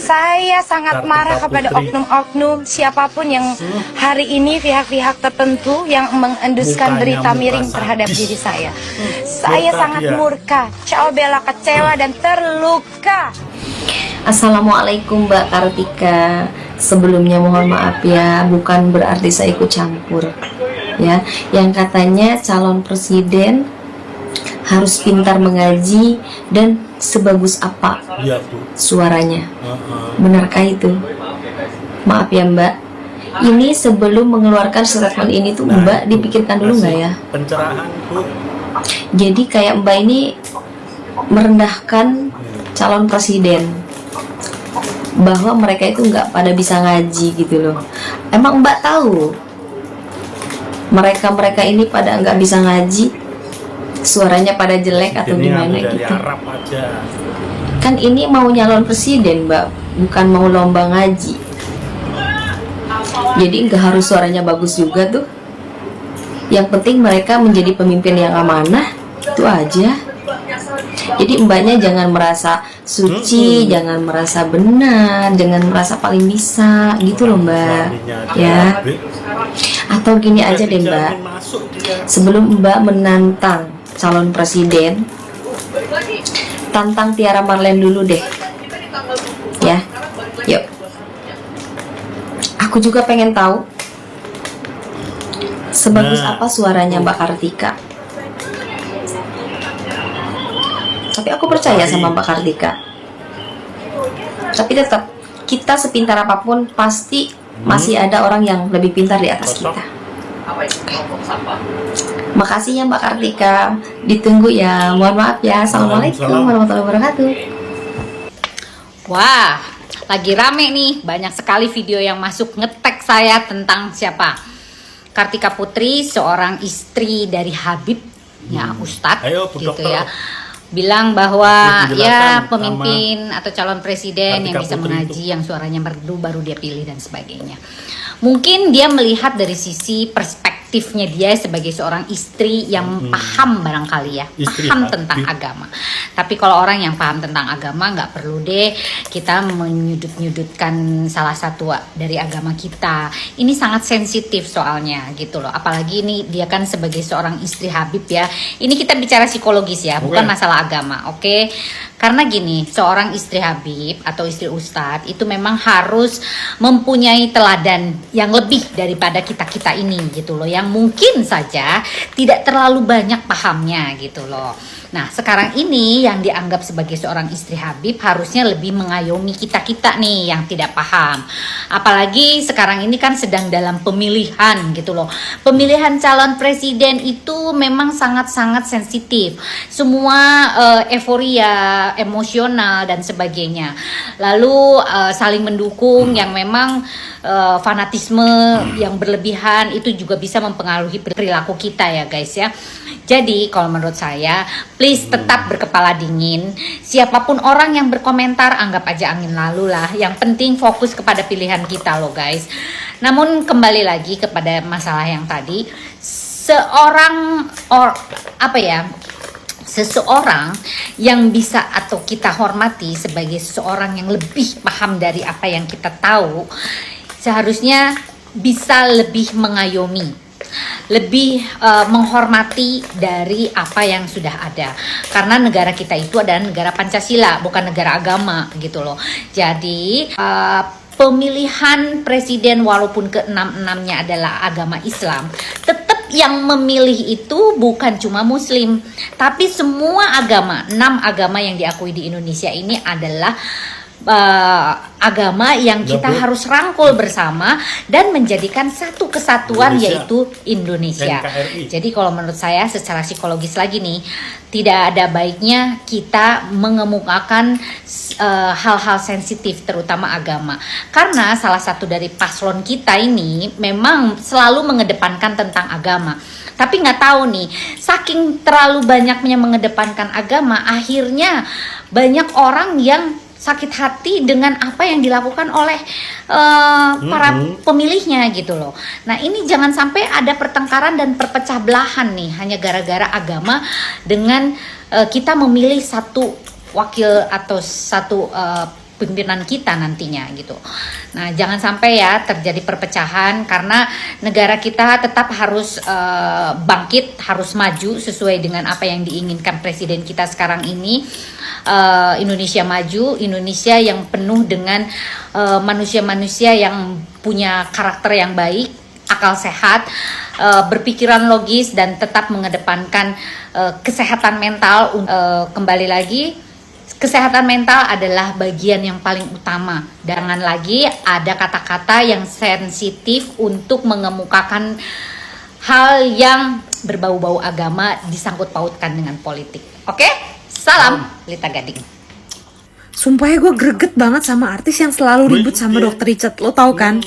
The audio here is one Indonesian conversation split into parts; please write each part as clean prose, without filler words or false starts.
Saya sangat marah kepada oknum-oknum siapapun yang hari ini pihak-pihak tertentu yang mengenduskan berita miring terhadap diri saya. Saya sangat murka, bela kecewa dan terluka. Assalamualaikum Mbak Kartika. Sebelumnya mohon maaf ya, bukan berarti saya ikut campur ya. Yang katanya calon presiden harus pintar mengaji dan sebagus apa suaranya. Benarkah itu? Maaf ya Mbak, ini sebelum mengeluarkan statement ini tuh Mbak dipikirkan dulu nggak ya? Pencerahan Bu. Jadi kayak Mbak ini merendahkan calon presiden, bahwa mereka itu nggak pada bisa ngaji gitu loh. Emang Mbak tahu mereka ini pada nggak bisa ngaji, suaranya pada jelek atau gimana gitu? Arab aja. Kan ini mau nyalon presiden Mbak, bukan mau lomba ngaji. Jadi nggak harus suaranya bagus juga tuh. Yang penting mereka menjadi pemimpin yang amanah, itu aja. Jadi mbaknya jangan merasa suci, jangan merasa benar, jangan merasa paling bisa gitu loh Mbak ya. Atau gini aja deh Mbak, sebelum Mbak menantang calon presiden, tantang Tiara Marlene dulu deh ya. Yuk, aku juga pengen tahu sebagus apa suaranya Mbak Kartika. Tapi aku percaya sama Mbak Kartika. Tapi tetap, kita sepintar apapun pasti masih ada orang yang lebih pintar di atas kita. Makasih ya Mbak Kartika. Ditunggu ya. Mohon maaf ya. Assalamualaikum warahmatullahi wabarakatuh. Wah, lagi rame nih. Banyak sekali video yang masuk nge-tag saya tentang siapa? Kartika Putri, seorang istri dari Habib ya, Ustadz gitu ya. Bilang bahwa ya pemimpin atau calon presiden yang bisa mengaji, yang suaranya merdu baru dia pilih dan sebagainya. Mungkin dia melihat dari sisi perspektifnya dia sebagai seorang istri yang paham barangkali ya, paham tentang agama. Tapi kalau orang yang paham tentang agama nggak perlu deh kita menyudut-nyudutkan salah satu dari agama kita. Ini sangat sensitif soalnya gitu loh. Apalagi ini dia kan sebagai seorang istri Habib ya. Ini kita bicara psikologis ya, bukan masalah agama, oke? Karena gini, seorang istri Habib atau istri Ustadz itu memang harus mempunyai teladan yang lebih daripada kita-kita ini gitu loh, yang mungkin saja tidak terlalu banyak pahamnya gitu loh. Nah sekarang ini yang dianggap sebagai seorang istri Habib harusnya lebih mengayomi kita-kita nih yang tidak paham. Apalagi sekarang ini kan sedang dalam pemilihan gitu loh. Pemilihan calon presiden itu memang sangat-sangat sensitif. Semua euforia, emosional dan sebagainya. Lalu saling mendukung yang memang fanatisme yang berlebihan itu juga bisa mempengaruhi perilaku kita ya guys ya. Jadi kalau menurut saya please tetap berkepala dingin. Siapapun orang yang berkomentar anggap aja angin lalu lah. Yang penting fokus kepada pilihan kita loh guys. Namun kembali lagi kepada masalah yang tadi, seseorang yang bisa atau kita hormati sebagai seseorang yang lebih paham dari apa yang kita tahu, seharusnya bisa lebih mengayomi, lebih menghormati dari apa yang sudah ada. Karena negara kita itu adalah negara Pancasila, bukan negara agama gitu loh. Jadi pemilihan presiden walaupun ke-6-6-nya adalah agama Islam, tetap yang memilih itu bukan cuma Muslim, tapi semua agama. 6 agama yang diakui di Indonesia ini adalah agama yang kita harus rangkul bersama dan menjadikan satu kesatuan yaitu Indonesia. Jadi kalau menurut saya secara psikologis lagi nih, tidak ada baiknya kita mengemukakan hal-hal sensitif terutama agama. Karena salah satu dari paslon kita ini memang selalu mengedepankan tentang agama. Tapi nggak tahu nih, saking terlalu banyaknya mengedepankan agama, akhirnya banyak orang yang sakit hati dengan apa yang dilakukan oleh para pemilihnya gitu loh. Nah ini jangan sampai ada pertengkaran dan perpecah belahan nih hanya gara-gara agama dengan kita memilih satu wakil atau satu pimpinan kita nantinya gitu. Nah, jangan sampai ya terjadi perpecahan, karena negara kita tetap harus bangkit, harus maju sesuai dengan apa yang diinginkan presiden kita sekarang ini. Indonesia maju, Indonesia yang penuh dengan manusia-manusia yang punya karakter yang baik, akal sehat, berpikiran logis, dan tetap mengedepankan kesehatan mental. Kembali lagi, kesehatan mental adalah bagian yang paling utama. Jangan lagi ada kata-kata yang sensitif untuk mengemukakan hal yang berbau-bau agama disangkut pautkan dengan politik. Oke? Salam Lita Gading. Sumpah ya gue greget banget sama artis yang selalu ribut sama Dr. Richard, lo tau kan?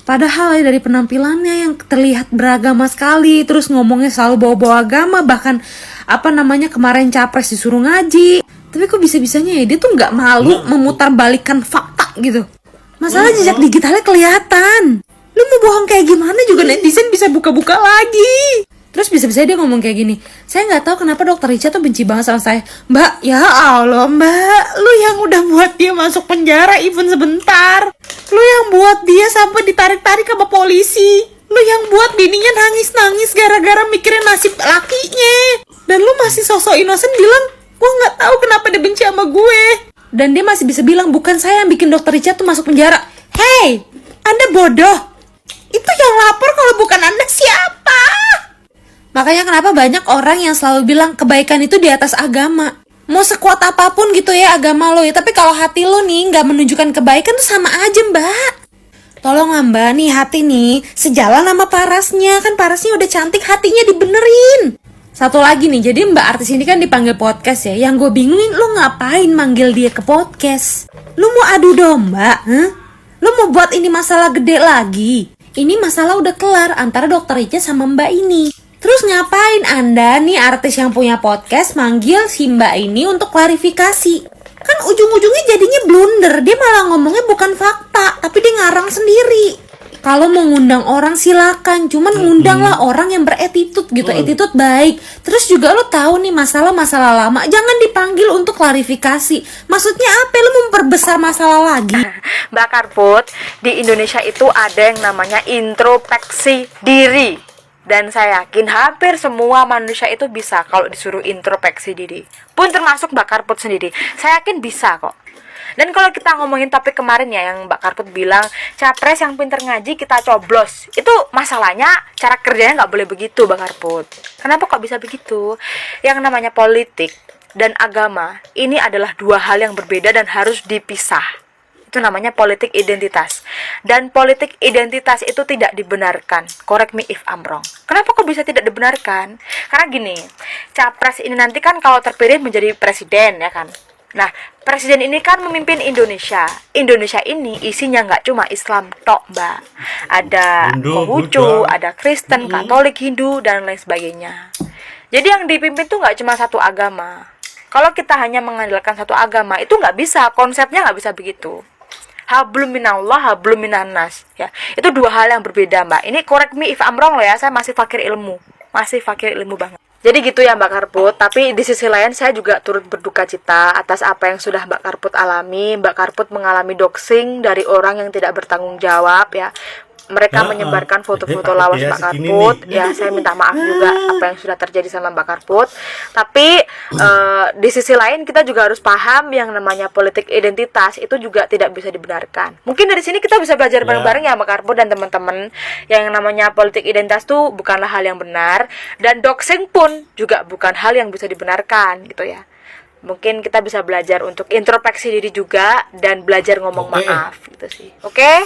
Padahal ya dari penampilannya yang terlihat beragama sekali, terus ngomongnya selalu bawa-bawa agama, bahkan kemarin capres disuruh ngaji. Tapi kok bisa-bisanya ya dia tuh nggak malu memutarbalikkan fakta gitu. Masalah jejak digitalnya kelihatan. Lu mau bohong kayak gimana juga netizen bisa buka-buka lagi. Terus bisa-bisa dia ngomong kayak gini, saya nggak tahu kenapa Dr. Richard tuh benci banget sama saya. Mbak, ya Allah mbak, lu yang udah buat dia masuk penjara even sebentar. Lu yang buat dia sampai ditarik-tarik sama polisi. Lu yang buat bininya nangis-nangis gara-gara mikirin nasib lakinya. Dan lu masih sosok innocent bilang, gue nggak tahu kenapa dia benci sama gue. Dan dia masih bisa bilang, bukan saya yang bikin Dr. Richard tuh masuk penjara. Hey, Anda bodoh. Itu yang lapor kalau bukan Anda siapa? Makanya kenapa banyak orang yang selalu bilang kebaikan itu di atas agama. Mau sekuat apapun gitu ya agama lo ya, tapi kalau hati lo nih nggak menunjukkan kebaikan tuh sama aja mbak. Tolong mbak, nih hati nih sejalan sama parasnya. Kan parasnya udah cantik, hatinya dibenerin. Satu lagi nih, jadi mbak artis ini kan dipanggil podcast ya. Yang gue bingungin, lo ngapain manggil dia ke podcast? Lo mau adu domba? Lo mau buat ini masalah gede lagi? Ini masalah udah kelar antara Dr. Richard sama mbak ini. Terus ngapain Anda nih artis yang punya podcast manggil si mbak ini untuk klarifikasi? Kan ujung-ujungnya jadinya blunder. Dia malah ngomongnya bukan fakta, tapi dia ngarang sendiri. Kalau mau ngundang orang silakan, cuman ngundanglah orang yang beretitude gitu, attitude baik. Terus juga lo tahu nih masalah-masalah lama, jangan dipanggil untuk klarifikasi. Maksudnya apa? Lo memperbesar masalah lagi? Mbak Karput, di Indonesia itu ada yang namanya introspeksi diri. Dan saya yakin hampir semua manusia itu bisa kalau disuruh introspeksi diri. Pun termasuk Mbak Karput sendiri. Saya yakin bisa kok. Dan kalau kita ngomongin topik kemarin ya, yang Mbak Karput bilang capres yang pinter ngaji kita coblos. Itu masalahnya cara kerjanya nggak boleh begitu Mbak Karput. Kenapa kok bisa begitu? Yang namanya politik dan agama ini adalah dua hal yang berbeda dan harus dipisah. Itu namanya politik identitas. Dan politik identitas itu tidak dibenarkan. Correct me if I'm wrong. Kenapa kok bisa tidak dibenarkan? Karena gini, capres ini nanti kan kalau terpilih menjadi presiden ya kan. Nah, presiden ini kan memimpin Indonesia. Indonesia ini isinya nggak cuma Islam tok, Mbak. Ada Konghucu, ada Kristen, Katolik, Hindu, dan lain sebagainya. Jadi yang dipimpin tuh nggak cuma satu agama. Kalau kita hanya mengandalkan satu agama, itu nggak bisa. Konsepnya nggak bisa begitu. Hablum minallah, hablum minannas ya. Itu dua hal yang berbeda mbak. Ini correct me if I'm wrong loh ya. Saya masih fakir ilmu banget. Jadi gitu ya Mbak Karput. Tapi di sisi lain saya juga turut berduka cita atas apa yang sudah Mbak Karput alami. Mbak Karput mengalami doxing dari orang yang tidak bertanggung jawab ya. Mereka menyebarkan foto-foto lawas Mbak Karput. Ya, saya minta maaf juga apa yang sudah terjadi sama Mbak Karput. Tapi di sisi lain kita juga harus paham yang namanya politik identitas itu juga tidak bisa dibenarkan. Mungkin dari sini kita bisa belajar bareng-bareng ya Mbak Karput dan teman-teman. Yang namanya politik identitas itu bukanlah hal yang benar, dan doxing pun juga bukan hal yang bisa dibenarkan gitu ya. Mungkin kita bisa belajar untuk introspeksi diri juga dan belajar ngomong maaf gitu sih. Oke?